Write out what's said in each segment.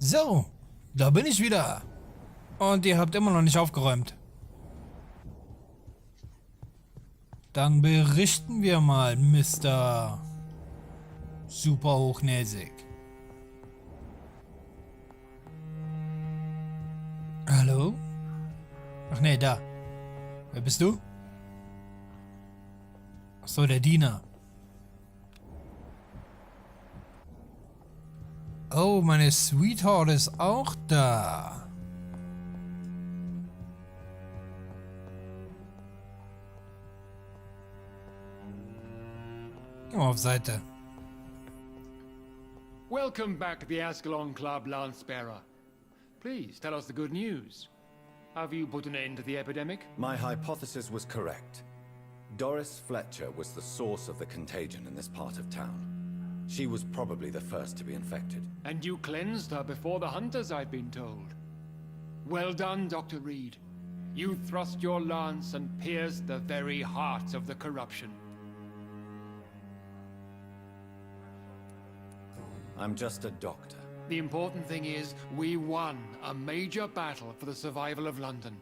So, da bin ich wieder. Und ihr habt immer noch nicht aufgeräumt. Dann berichten wir mal, Mr. Super hochnäsig. Hallo? Ach nee, da. Wer bist du? Ach so, der Diener. Oh, meine Sweetheart ist auch da. Geh mal auf Seite. Welcome back to the Ascalon Club, Lance-Bearer. Please, tell us the good news. Have you put an end to the epidemic? My hypothesis was correct. Doris Fletcher was the source of the contagion in this part of town. She was probably the first to be infected. And you cleansed her before the hunters, I've been told. Well done, Dr. Reed. You thrust your lance and pierced the very heart of the corruption. I'm just a doctor. The important thing is, we won a major battle for the survival of London.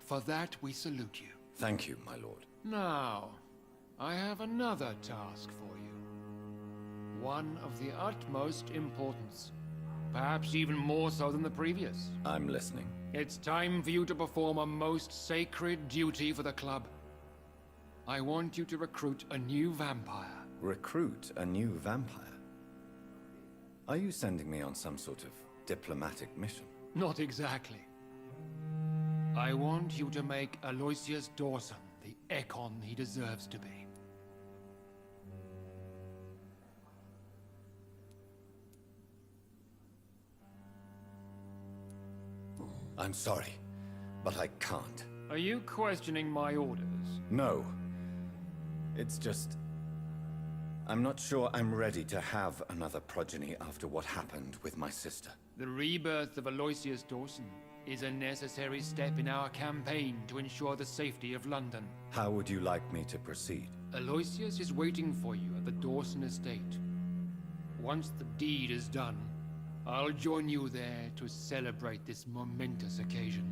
For that, we salute you. Thank you, my lord. Now, I have another task for you. One of the utmost importance. Perhaps even more so than the previous. I'm listening. It's time for you to perform a most sacred duty for the club. I want you to recruit a new vampire. Recruit a new vampire? Are you sending me on some sort of diplomatic mission? Not exactly. I want you to make Aloysius Dawson the Ekon he deserves to be. I'm sorry, but I can't. Are you questioning my orders? No. It's just... I'm not sure I'm ready to have another progeny after what happened with my sister. The rebirth of Aloysius Dawson is a necessary step in our campaign to ensure the safety of London. How would you like me to proceed? Aloysius is waiting for you at the Dawson estate. Once the deed is done, I'll join you there to celebrate this momentous occasion.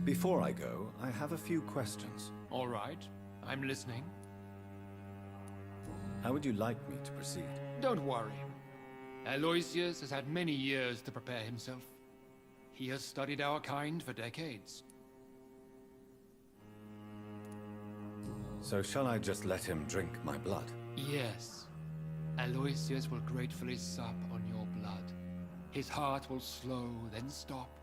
Before I go, I have a few questions. All right, I'm listening. How would you like me to proceed? Don't worry. Aloysius has had many years to prepare himself. He has studied our kind for decades. So shall I just let him drink my blood? Yes. Aloysius will gratefully sup on your blood. His heart will slow, then stop.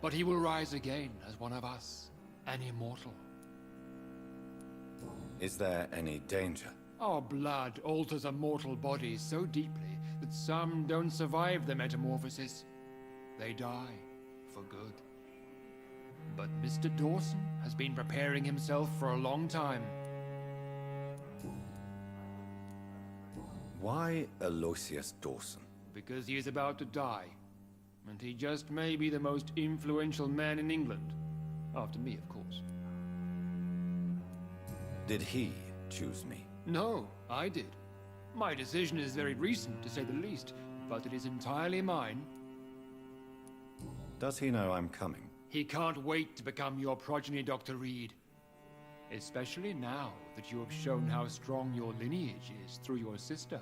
But he will rise again as one of us, an immortal. Is there any danger? Our blood alters a mortal body so deeply that some don't survive the metamorphosis. They die for good. But Mr. Dawson has been preparing himself for a long time. Why Aloysius Dawson? Because he is about to die. And he just may be the most influential man in England. After me, of course. Did he choose me? No, I did. My decision is very recent, to say the least, but it is entirely mine. Does he know I'm coming? He can't wait to become your progeny, Dr. Reed. Especially now that you have shown how strong your lineage is through your sister.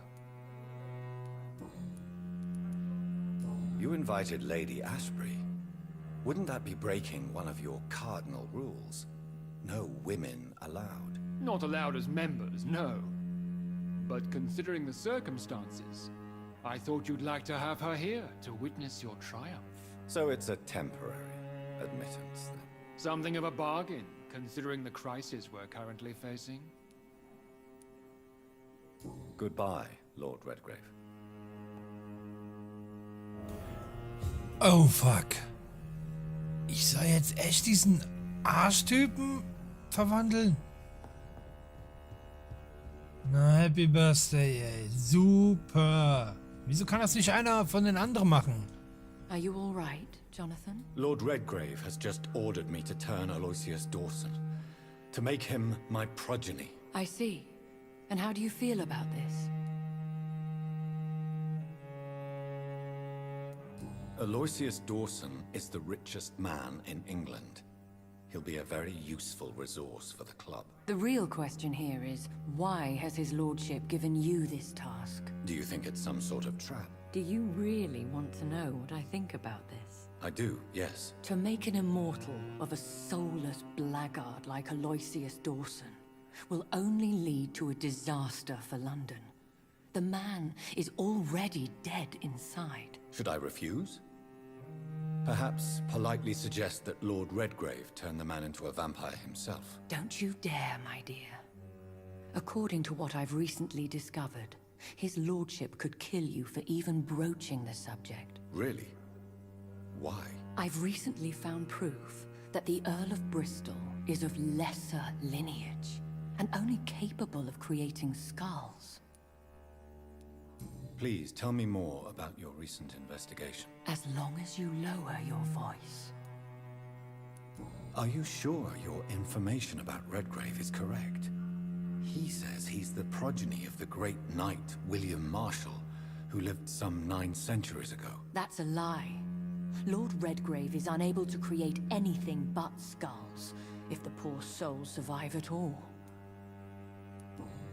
You invited Lady Ashbury. Wouldn't that be breaking one of your cardinal rules? No women allowed. Not allowed as members, no. But considering the circumstances, I thought you'd like to have her here to witness your triumph. So it's a temporary admittance, then? Something of a bargain, considering the crisis we're currently facing. Goodbye, Lord Redgrave. Oh fuck. Ich soll jetzt echt diesen Arschtypen verwandeln? Na, Happy Birthday, ey. Super. Wieso kann das nicht einer von den anderen machen? Are you all right, Jonathan? Lord Redgrave has just ordered me to turn Aloysius Dawson, to make him my progeny. I see. And how do you feel about this? Aloysius Dawson is the richest man in England. He'll be a very useful resource for the club. The real question here is, why has his lordship given you this task? Do you think it's some sort of trap? Do you really want to know what I think about this? I do, yes. To make an immortal of a soulless blackguard like Aloysius Dawson will only lead to a disaster for London. The man is already dead inside. Should I refuse? Perhaps politely suggest that Lord Redgrave turned the man into a vampire himself. Don't you dare, my dear. According to what I've recently discovered, his lordship could kill you for even broaching the subject. Really? Why? I've recently found proof that the Earl of Bristol is of lesser lineage and only capable of creating skulls. Please tell me more about your recent investigation. As long as you lower your voice. Are you sure your information about Redgrave is correct? He says he's the progeny of the great knight William Marshall, who lived some 9 centuries ago. That's a lie. Lord Redgrave is unable to create anything but skulls, if the poor souls survive at all.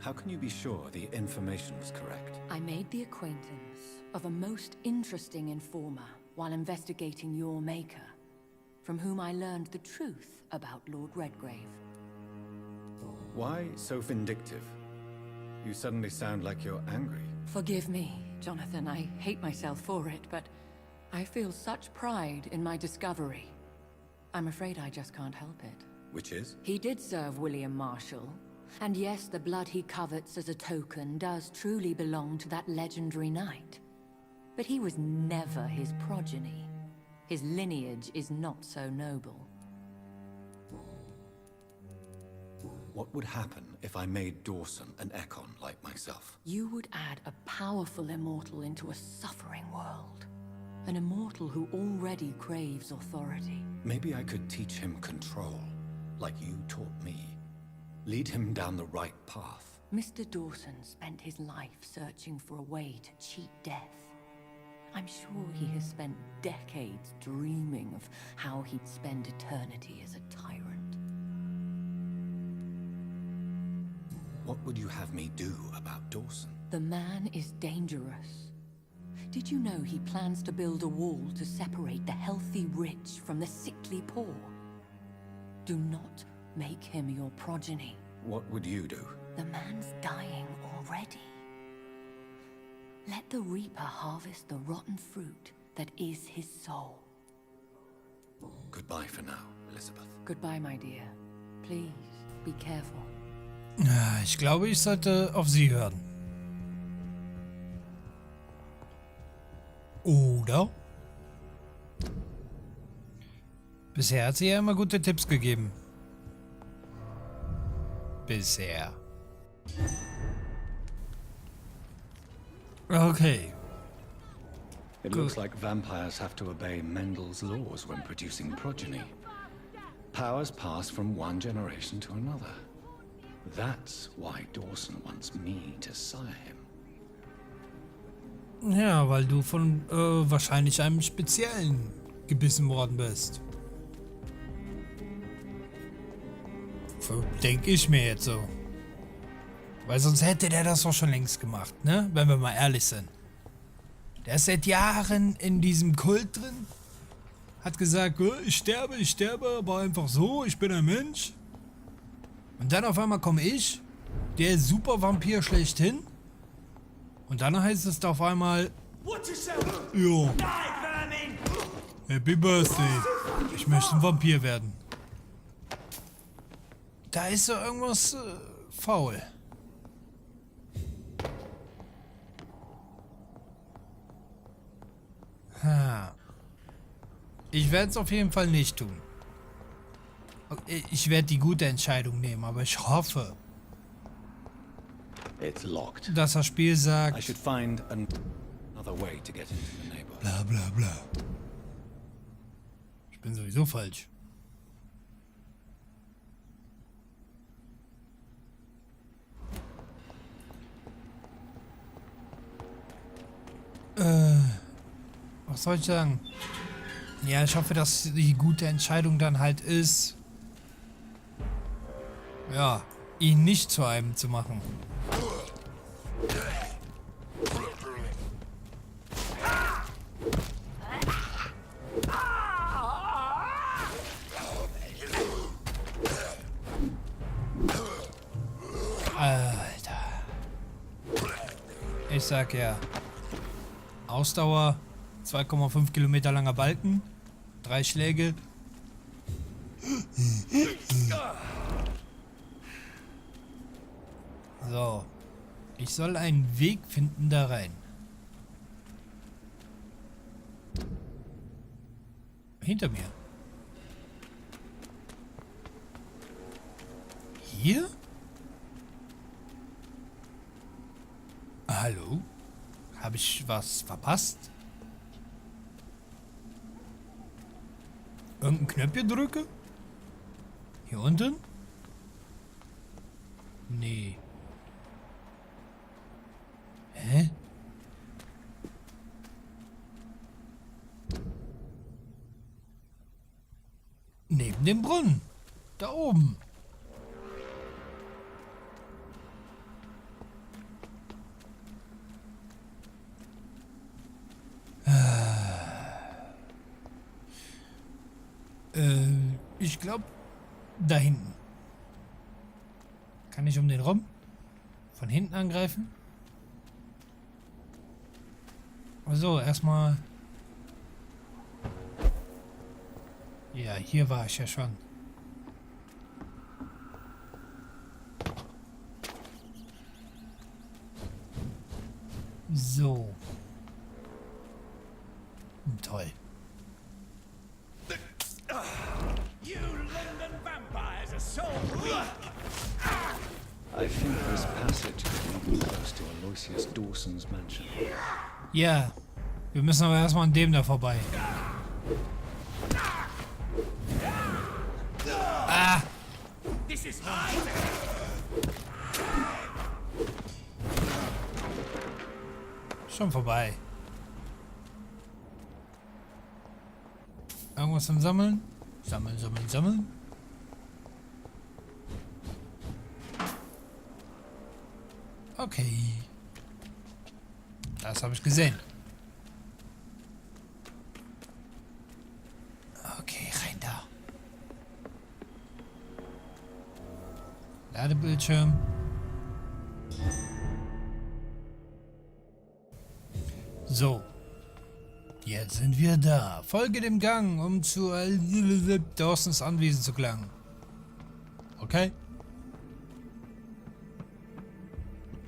How can you be sure the information was correct? I made the acquaintance of a most interesting informer while investigating your maker, from whom I learned the truth about Lord Redgrave. Why so vindictive? You suddenly sound like you're angry. Forgive me, Jonathan. I hate myself for it, but I feel such pride in my discovery. I'm afraid I just can't help it. Which is? He did serve William Marshall. And yes, the blood he covets as a token does truly belong to that legendary knight. But he was never his progeny. His lineage is not so noble. What would happen if I made Dawson an Ekon like myself? You would add a powerful immortal into a suffering world. An immortal who already craves authority. Maybe I could teach him control, like you taught me. Lead him down the right path. Mr. Dawson spent his life searching for a way to cheat death. I'm sure he has spent decades dreaming of how he'd spend eternity as a tyrant. What would you have me do about Dawson? The man is dangerous. Did you know he plans to build a wall to separate the healthy rich from the sickly poor? Do not make him your progeny. What would you do? The man's dying already. Let the Reaper harvest the rotten fruit that is his soul. Goodbye for now, Elizabeth. Goodbye, my dear. Please, be careful. Ich glaube, ich sollte auf sie hören. Oder? Bisher hat sie ja immer gute Tipps gegeben. Bisher. Okay. It looks like vampires have to obey Mendel's laws when producing progeny. Powers pass from one generation to another. That's why Dawson wants me to sire him. Ja, weil du von wahrscheinlich einem Speziellen gebissen worden bist. Denke ich mir jetzt so. Weil sonst hätte der das doch schon längst gemacht, ne? Wenn wir mal ehrlich sind. Der ist seit Jahren in diesem Kult drin. Hat gesagt, ich sterbe, aber einfach so, ich bin ein Mensch. Und dann auf einmal komme ich, der super Vampir schlechthin. Und dann heißt es da auf einmal, jo, Happy Birthday, ich möchte ein Vampir werden. Da ist so irgendwas faul. Ich werde es auf jeden Fall nicht tun. Ich werde die gute Entscheidung nehmen, aber ich hoffe, dass das Spiel sagt, bla bla bla. Ich bin sowieso falsch. was soll ich sagen? Ja, ich hoffe, dass die gute Entscheidung dann halt ist, ja, ihn nicht zu einem zu machen. Alter. Ich sag ja. Ausdauer, 2,5 Kilometer langer Balken, 3 Schläge. So. Ich soll einen Weg finden da rein. Hinter mir. Hier? Hallo? Habe ich was verpasst? Irgendein Knöpfchen drücke? Hier unten? Nee. Hä? Neben dem Brunnen. Da oben. Ich glaube, da hinten. Kann ich um den rum? Von hinten angreifen? Also, erstmal. Ja, hier war ich ja schon. So. Toll. You London vampires are so weak. I think this passage could lead close to Aloysius Dawson's mansion. Ja, wir müssen aber erstmal an dem da vorbei. Ah! This is mine. Schon vorbei. Irgendwas zum Sammeln? Sammeln, sammeln, sammeln. Okay. Das habe ich gesehen. Okay, rein da. Ladebildschirm. So. Jetzt sind wir da. Folge dem Gang, um zu Dawsons Anwesen zu gelangen. Okay.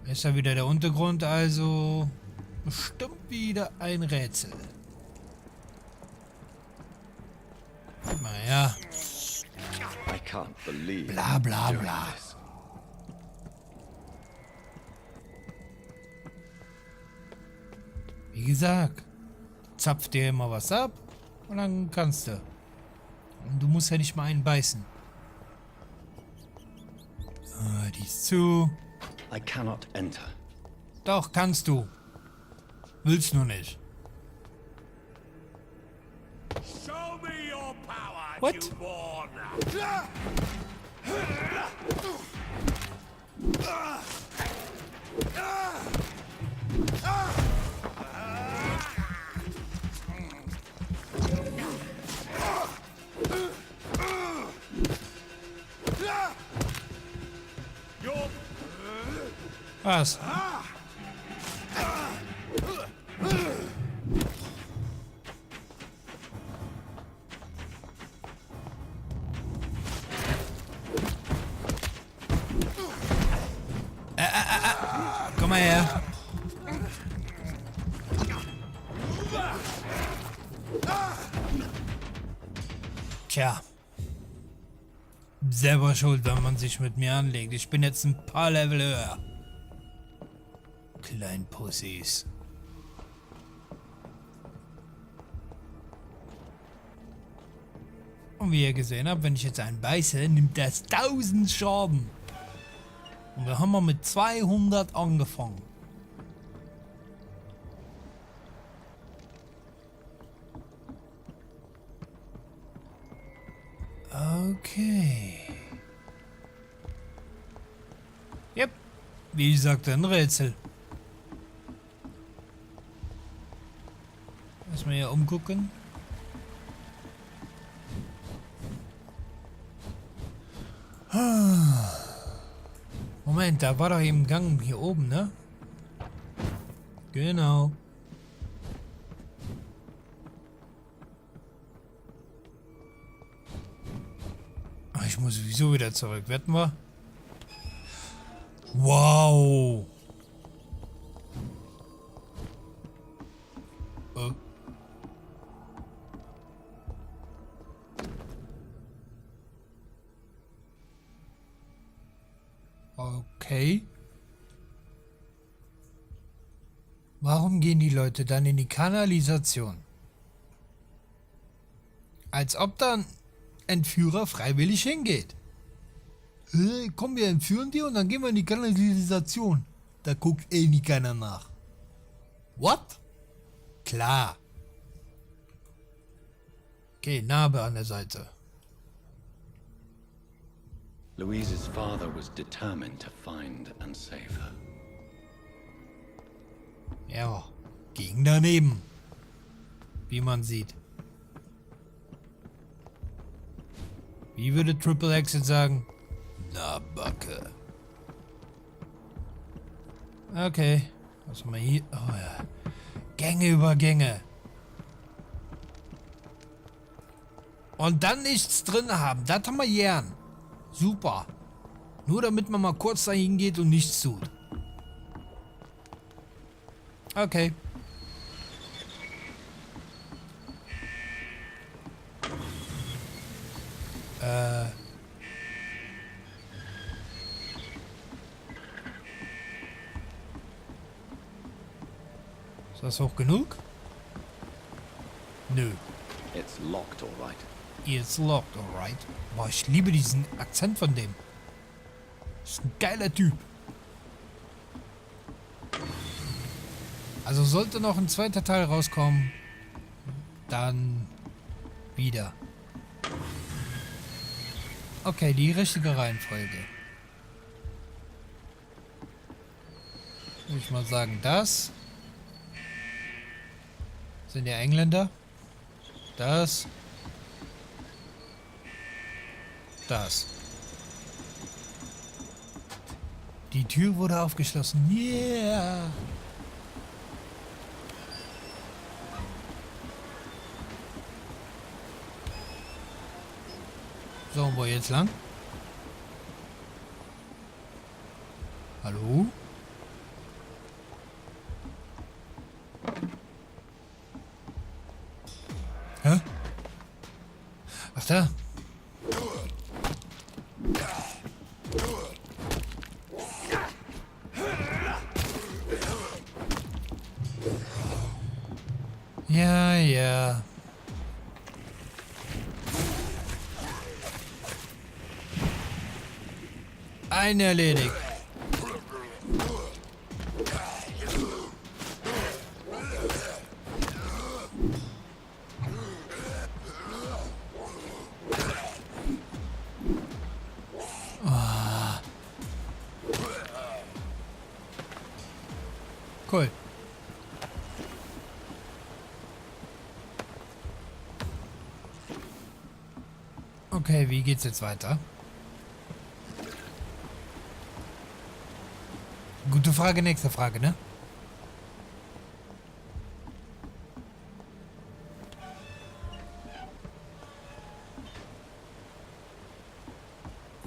Ist ja wieder der Untergrund, also bestimmt wieder ein Rätsel. Naja. I can't believe Bla bla you're doing bla. this. Wie gesagt, zapf dir immer was ab und dann kannst du. Und du musst ja nicht mal einen beißen. Ah, die ist zu. I cannot enter. Doch, kannst du. Willst nur nicht. Show me your power, What? newborn. Was? Komm mal her. Tja. Selber schuld, wenn man sich mit mir anlegt. Ich bin jetzt ein paar Level höher. Kleinen Pussys. Und wie ihr gesehen habt, wenn ich jetzt einen beiße, nimmt das 1000 Schaden. Und wir haben mit 200 angefangen. Okay. Yep. Wie gesagt, ein Rätsel. Lass mal hier umgucken. Moment, da war doch eben Gang hier oben, ne? Genau. Ach, ich muss sowieso wieder zurück. Wetten wir? Wow. Okay. Warum gehen die Leute dann in die Kanalisation? Als ob dann Entführer freiwillig hingeht. Komm, wir entführen die und dann gehen wir in die Kanalisation. Da guckt eh nie keiner nach. What? Klar. Okay, Narbe an der Seite. Louise's father was determined to find and save her. Ja, ging daneben. Wie man sieht. Wie würde Triple X jetzt sagen? Na, Backe. Okay. Was haben wir hier? Oh ja. Gänge über Gänge. Und dann nichts drin haben. Das haben wir gern. Super. Nur damit man mal kurz dahin geht und nichts tut. Okay. Ist das hoch genug? Nö. It's locked, all right. It's locked, alright. Boah, ich liebe diesen Akzent von dem. Ist ein geiler Typ. Also sollte noch ein zweiter Teil rauskommen, dann wieder. Okay, die richtige Reihenfolge. Würde ich mal sagen, das sind ja Engländer. Das. Die Tür wurde aufgeschlossen. Yeah! So, und wo jetzt lang? Hallo? Hä? Ach da. Ja, ja. Ein erledigt. Cool. Okay, wie geht's jetzt weiter? Gute Frage, nächste Frage, ne?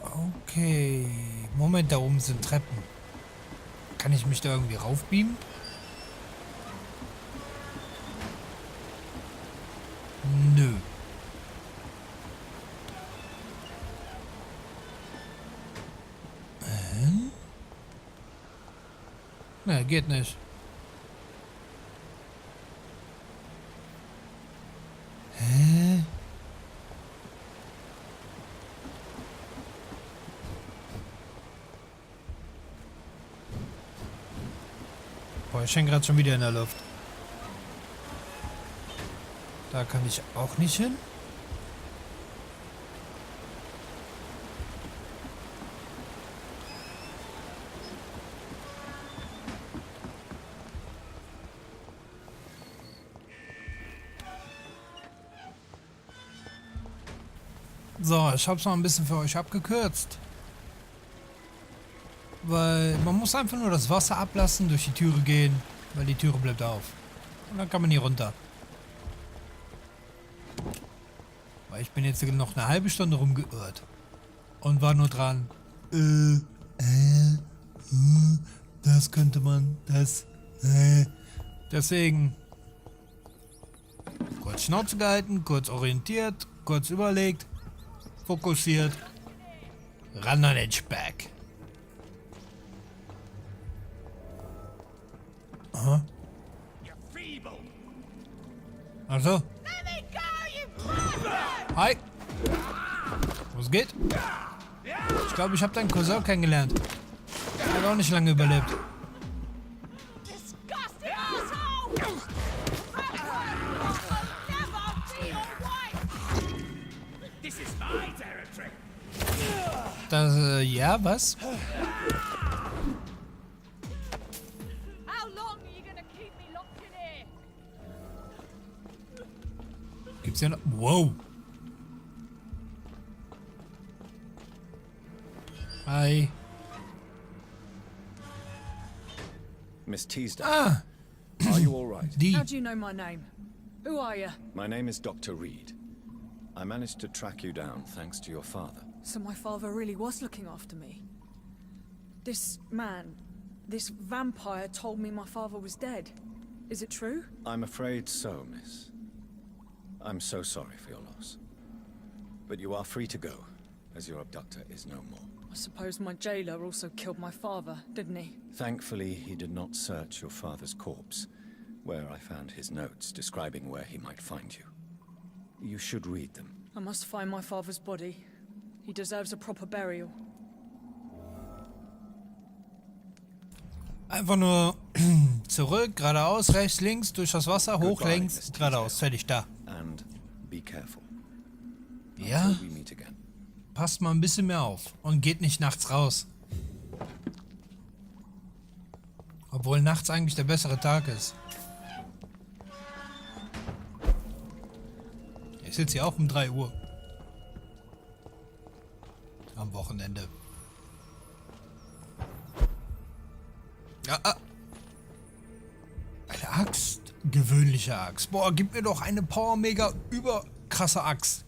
Okay. Moment, da oben sind Treppen. Kann ich mich da irgendwie raufbeamen? Nö. Ne, geht nicht. Hä? Boah, ich hänge gerade schon wieder in der Luft. Da kann ich auch nicht hin. So, ich hab's mal ein bisschen für euch abgekürzt. Weil man muss einfach nur das Wasser ablassen, durch die Türe gehen, weil die Türe bleibt auf. Und dann kann man hier runter. Weil ich bin jetzt noch eine halbe Stunde rumgeirrt. Und war nur dran. Das könnte man, Deswegen. Kurz Schnauze gehalten, kurz orientiert, kurz überlegt, fokussiert. Ran an den Speck. Aha. Also. Hi. Was geht? Ich glaube, ich habe deinen Cousin kennengelernt. Er hat auch nicht lange überlebt. Das, ja, was? Gibt's ja noch... Wow. Hi. Miss Teasdale. Ah, Are you all right? die. How do you know my name? Who are you? My name is Dr. Reed. I managed to track you down thanks to your father. So my father really was looking after me. This man, this vampire told me my father was dead. Is it true? I'm afraid so, miss. I'm so sorry for your loss. But you are free to go, as your abductor is no more. I suppose my jailer also killed my father, didn't he? Thankfully, he did not search your father's corpse, where I found his notes describing where he might find you. You should read them. I must find my father's body. He deserves a proper burial. Einfach nur zurück, geradeaus, rechts, links, durch das Wasser, hoch, Goodbye, links, Miss geradeaus. Fertig, da. And be careful. Ja, Until we meet again. passt mal ein bisschen mehr auf. Und geht nicht nachts raus. Obwohl nachts eigentlich der bessere Tag ist. Ich sitze hier auch um 3 Uhr. Am Wochenende. Ja, eine Axt. Gewöhnliche Axt. Boah, gib mir doch eine Power Mega überkrasse Axt.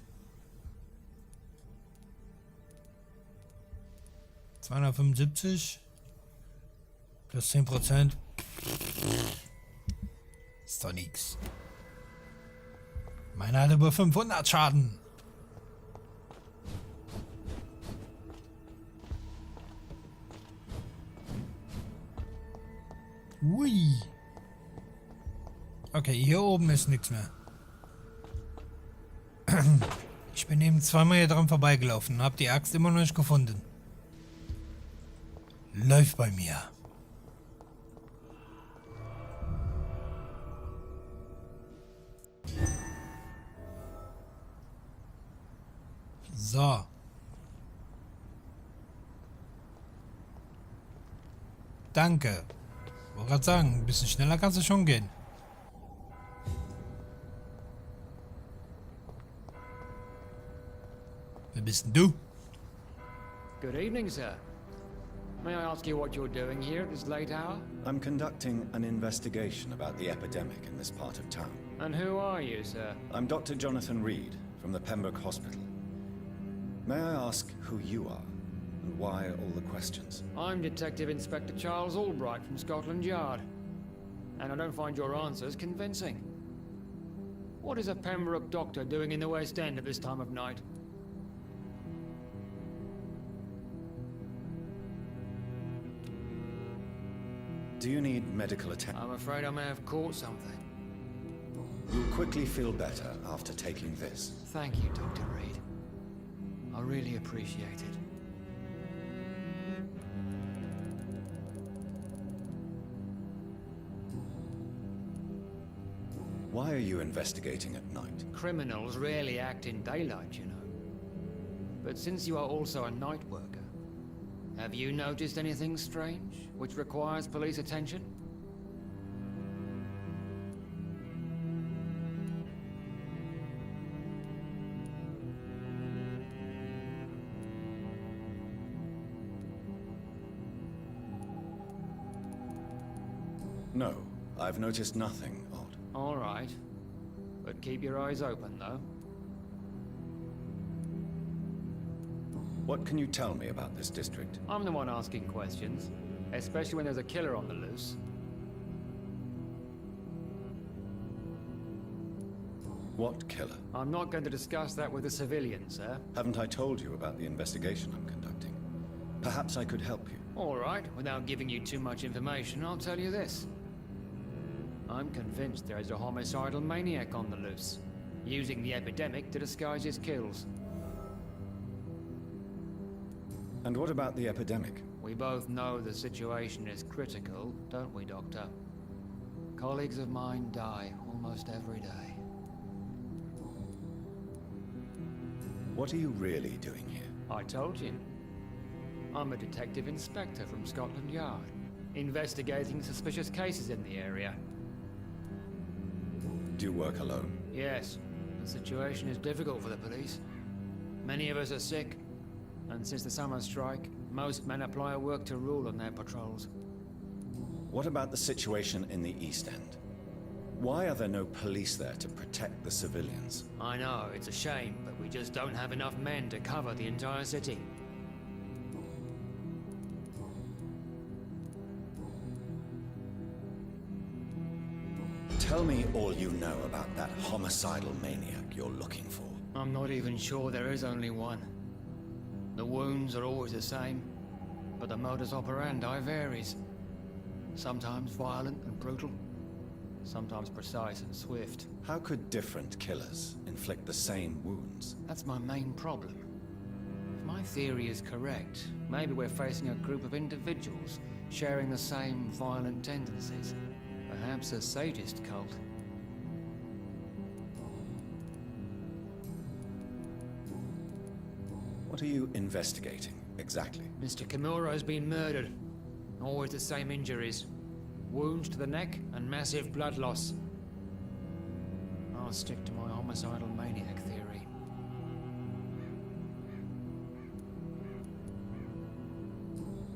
275 plus 10%. Ist doch nix. Meine hat über 500 Schaden. Ui. Okay, hier oben ist nichts mehr. Ich bin eben zweimal hier dran vorbeigelaufen und habe die Axt immer noch nicht gefunden. Läuft bei mir. So. Danke. Ich wollte gerade sagen, ein bisschen schneller kannst du schon gehen. Wer bist denn du? Good evening, sir. May I ask you what you're doing here at this late hour? I'm conducting an investigation about the epidemic in this part of town. And who are you, sir? I'm Dr. Jonathan Reed from the Pembroke Hospital. May I ask who you are and why all the questions? I'm Detective Inspector Charles Albright from Scotland Yard. And I don't find your answers convincing. What is a Pembroke doctor doing in the West End at this time of night? Do you need medical attention? I'm afraid I may have caught something. You'll quickly feel better after taking this. Thank you, Dr. Reed. I really appreciate it. Why are you investigating at night? Criminals rarely act in daylight, you know. But since you are also a night worker, have you noticed anything strange, which requires police attention? No, I've noticed nothing odd. All right. But keep your eyes open, though. What can you tell me about this district? I'm the one asking questions, especially when there's a killer on the loose. What killer? I'm not going to discuss that with the civilians, sir. Haven't I told you about the investigation I'm conducting? Perhaps I could help you. All right, without giving you too much information, I'll tell you this. I'm convinced there is a homicidal maniac on the loose, using the epidemic to disguise his kills. And what about the epidemic? We both know the situation is critical, don't we, Doctor? Colleagues of mine die almost every day. What are you really doing here? I told you. I'm a detective inspector from Scotland Yard, investigating suspicious cases in the area. Do you work alone? Yes, the situation is difficult for the police. Many of us are sick, and since the summer strike, most men apply a work to rule on their patrols. What about the situation in the East End? Why are there no police there to protect the civilians? I know, it's a shame, but we just don't have enough men to cover the entire city. Tell me all you know about that homicidal maniac you're looking for. I'm not even sure there is only one. The wounds are always the same, but the modus operandi varies. Sometimes violent and brutal, sometimes precise and swift. How could different killers inflict the same wounds? That's my main problem. If my theory is correct, maybe we're facing a group of individuals sharing the same violent tendencies. Perhaps a sadist cult. What are you investigating, exactly? Mr. Kimura's been murdered. Always the same injuries. Wounds to the neck and massive blood loss. I'll stick to my homicidal maniac theory.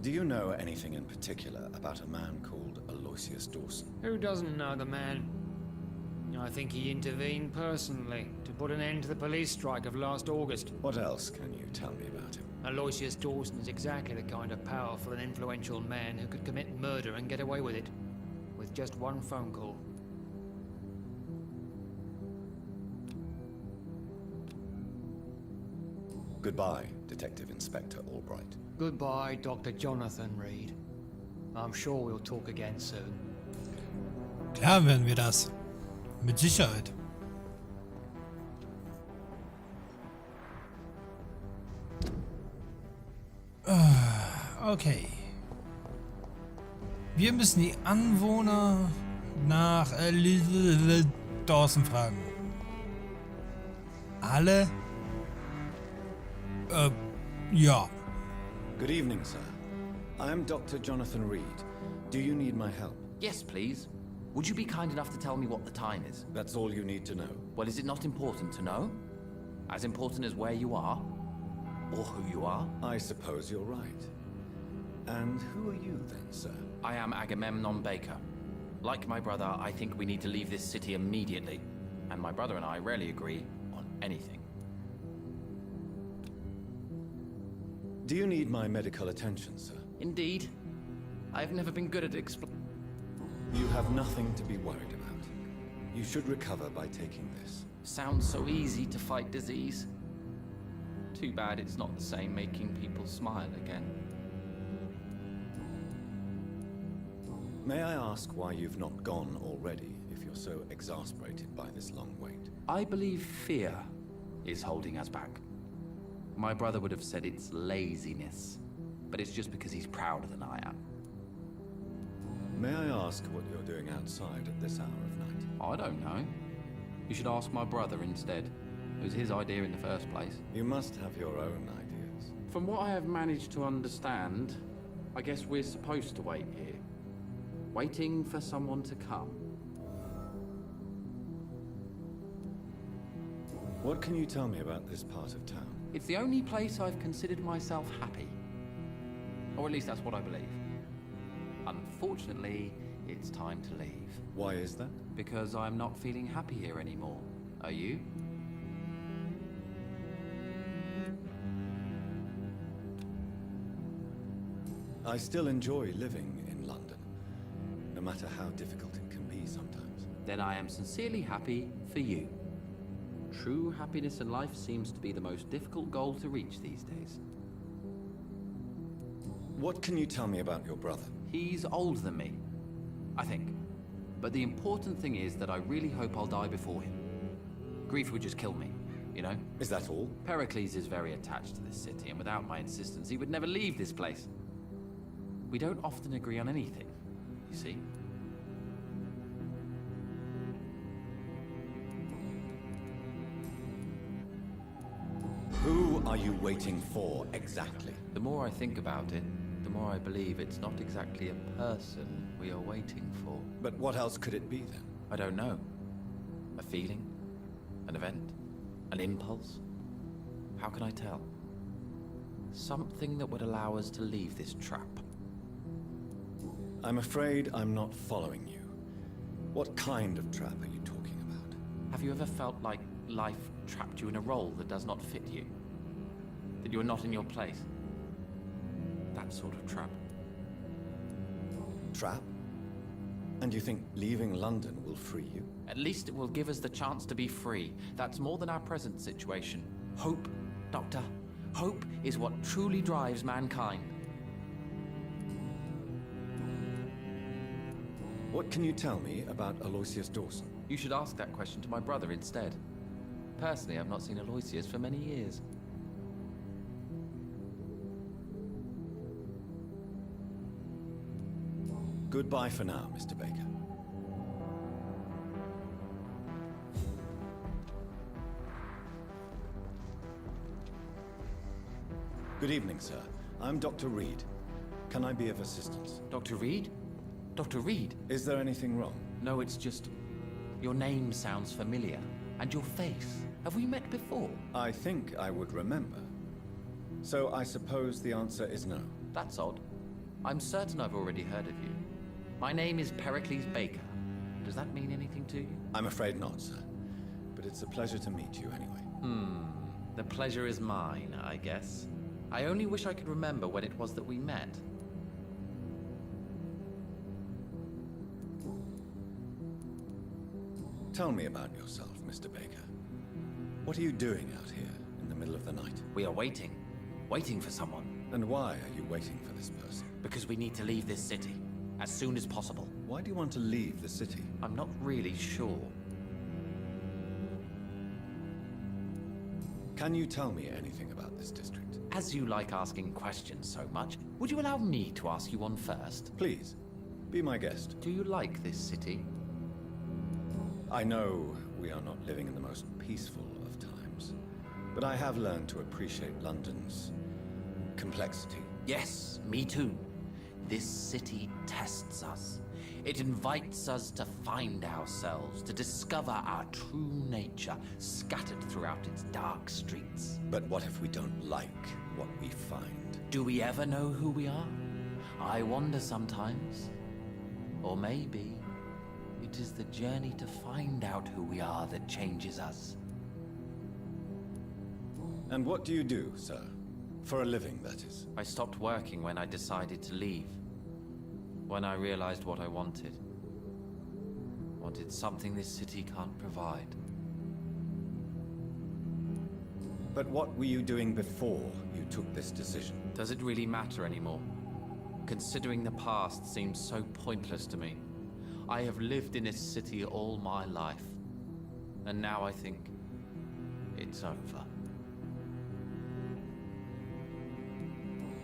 Do you know anything in particular about a man called Aloysius Dawson? Who doesn't know the man? I think he intervened personally to put an end to the police strike of last August. What else can you tell me about him? Aloysius Dawson is exactly the kind of powerful and influential man who could commit murder and get away with it. With just one phone call. Goodbye, Detective Inspector Albright. Goodbye, Dr. Jonathan Reed. I'm sure we'll talk again soon. Klar werden wir das. Mit Sicherheit. Okay. Wir müssen die Anwohner nach Dawson fragen. Alle? Ja. Good evening, sir. I'm Dr. Jonathan Reed. Do you need my help? Yes, please. Would you be kind enough to tell me what the time is? That's all you need to know. Well, is it not important to know? As important as where you are? Or who you are? I suppose you're right. And who are you then, sir? I am Agamemnon Baker. Like my brother, I think we need to leave this city immediately. And my brother and I rarely agree on anything. Do you need my medical attention, sir? Indeed. I've never been good at You have nothing to be worried about. You should recover by taking this. Sounds so easy to fight disease. Too bad it's not the same making people smile again. May I ask why you've not gone already, if you're so exasperated by this long wait? I believe fear is holding us back. My brother would have said it's laziness, but it's just because he's prouder than I am. May I ask what you're doing outside at this hour of night? I don't know. You should ask my brother instead. It was his idea in the first place. You must have your own ideas. From what I have managed to understand, I guess we're supposed to wait here. Waiting for someone to come. What can you tell me about this part of town? It's the only place I've considered myself happy. Or at least that's what I believe. Unfortunately, it's time to leave. Why is that? Because I'm not feeling happy here anymore. Are you? I still enjoy living in London, no matter how difficult it can be sometimes. Then I am sincerely happy for you. True happiness in life seems to be the most difficult goal to reach these days. What can you tell me about your brother? He's older than me, I think. But the important thing is that I really hope I'll die before him. Grief would just kill me, you know? Is that all? Pericles is very attached to this city, and without my insistence, he would never leave this place. We don't often agree on anything, you see? Who are you waiting for, exactly? The more I think about it, the more I believe it's not exactly a person we are waiting for. But what else could it be, then? I don't know. A feeling? An event? An impulse? How can I tell? Something that would allow us to leave this trap. I'm afraid I'm not following you. What kind of trap are you talking about? Have you ever felt like life trapped you in a role that does not fit you? That you're not in your place? That sort of trap. Trap? And you think leaving London will free you? At least it will give us the chance to be free. That's more than our present situation. Hope, Doctor. Hope is what truly drives mankind. What can you tell me about Aloysius Dawson? You should ask that question to my brother instead. Personally, I've not seen Aloysius for many years. Goodbye for now, Mr. Baker. Good evening, sir. I'm Dr. Reed. Can I be of assistance? Dr. Reed? Dr. Reed? Is there anything wrong? No, it's just... your name sounds familiar. And your face. Have we met before? I think I would remember. So I suppose the answer is no. That's odd. I'm certain I've already heard of you. My name is Pericles Baker. Does that mean anything to you? I'm afraid not, sir. But it's a pleasure to meet you anyway. The pleasure is mine, I guess. I only wish I could remember when it was that we met. Tell me about yourself, Mr. Baker. What are you doing out here in the middle of the night? We are waiting. Waiting for someone. And why are you waiting for this person? Because we need to leave this city. As soon as possible. Why do you want to leave the city? I'm not really sure. Can you tell me anything about this district? As you like asking questions so much, would you allow me to ask you one first? Please, be my guest. Do you like this city? I know we are not living in the most peaceful of times, but I have learned to appreciate London's complexity. Yes, me too. This city tests us. It invites us to find ourselves, to discover our true nature, scattered throughout its dark streets. But what if we don't like what we find? Do we ever know who we are? I wonder sometimes. Or maybe it is the journey to find out who we are that changes us. And what do you do, sir? For a living, that is. I stopped working when I decided to leave. When I realized what I wanted. Wanted something this city can't provide. But what were you doing before you took this decision? Does it really matter anymore? Considering the past seems so pointless to me. I have lived in this city all my life. And now I think it's over.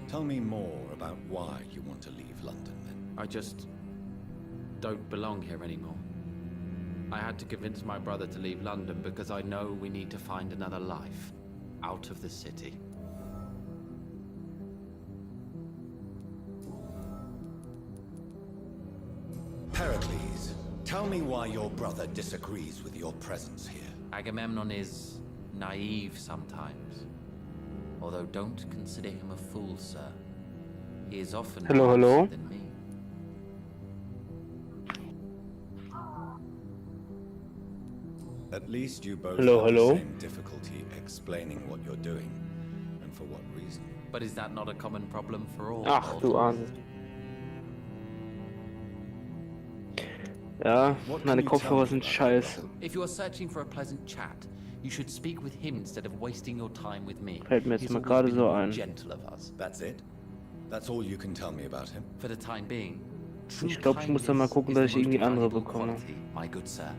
Tell me more about why you want to leave London, then. I just don't belong here anymore. I had to convince my brother to leave London because I know we need to find another life out of the city. Pericles, tell me why your brother disagrees with your presence here. Agamemnon is naive sometimes. Although don't consider him a fool, sir. He is often Hello, hello. wiser than me. At least you both Hello, have hello. the same difficulty explaining what you're doing, and for what reason. But is that not a common problem for all? Ach du mortals? Ahne. Ja, meine Kopfhörer sind scheiße. If you are searching for a pleasant chat, you should speak with him instead of wasting your time with me. Fällt mir jetzt He's mal always gerade been so more ein. gentle of us. That's it? That's all you can tell me about him? For the time being. True Ich glaube, ich muss dann mal gucken, kindness dass ich is the irgendwie most andere valuable bekomme. quality, my good sir.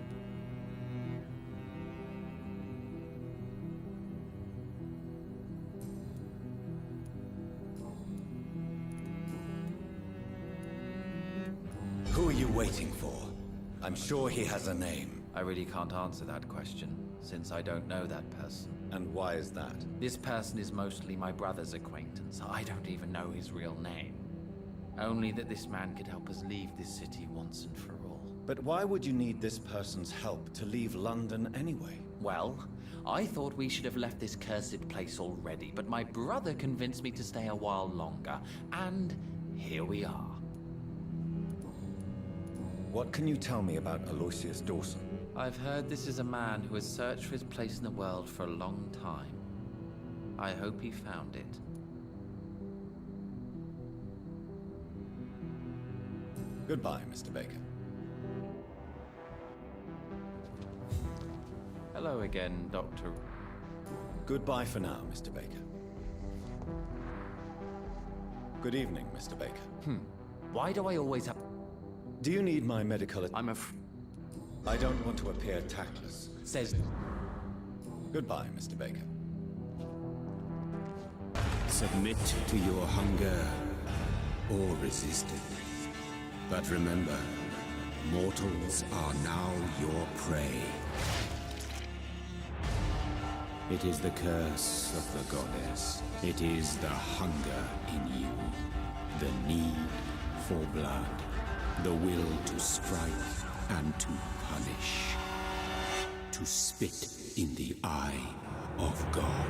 Who are you waiting for? I'm sure he has a name. I really can't answer that question, since I don't know that person. And why is that? This person is mostly my brother's acquaintance. I don't even know his real name. Only that this man could help us leave this city once and for all. But why would you need this person's help to leave London anyway? Well, I thought we should have left this cursed place already, but my brother convinced me to stay a while longer, and here we are. What can you tell me about Aloysius Dawson? I've heard this is a man who has searched for his place in the world for a long time. I hope he found it. Goodbye, Mr. Baker. Hello again, Doctor. Goodbye for now, Mr. Baker. Good evening, Mr. Baker. Why do I always have... Do you need my medical... I'm I don't want to appear tactless. Says... Goodbye, Mr. Baker. Submit to your hunger or resist it. But remember, mortals are now your prey. It is the curse of the goddess. It is the hunger in you. The need for blood. The will to strike and to punish. To spit in the eye of God.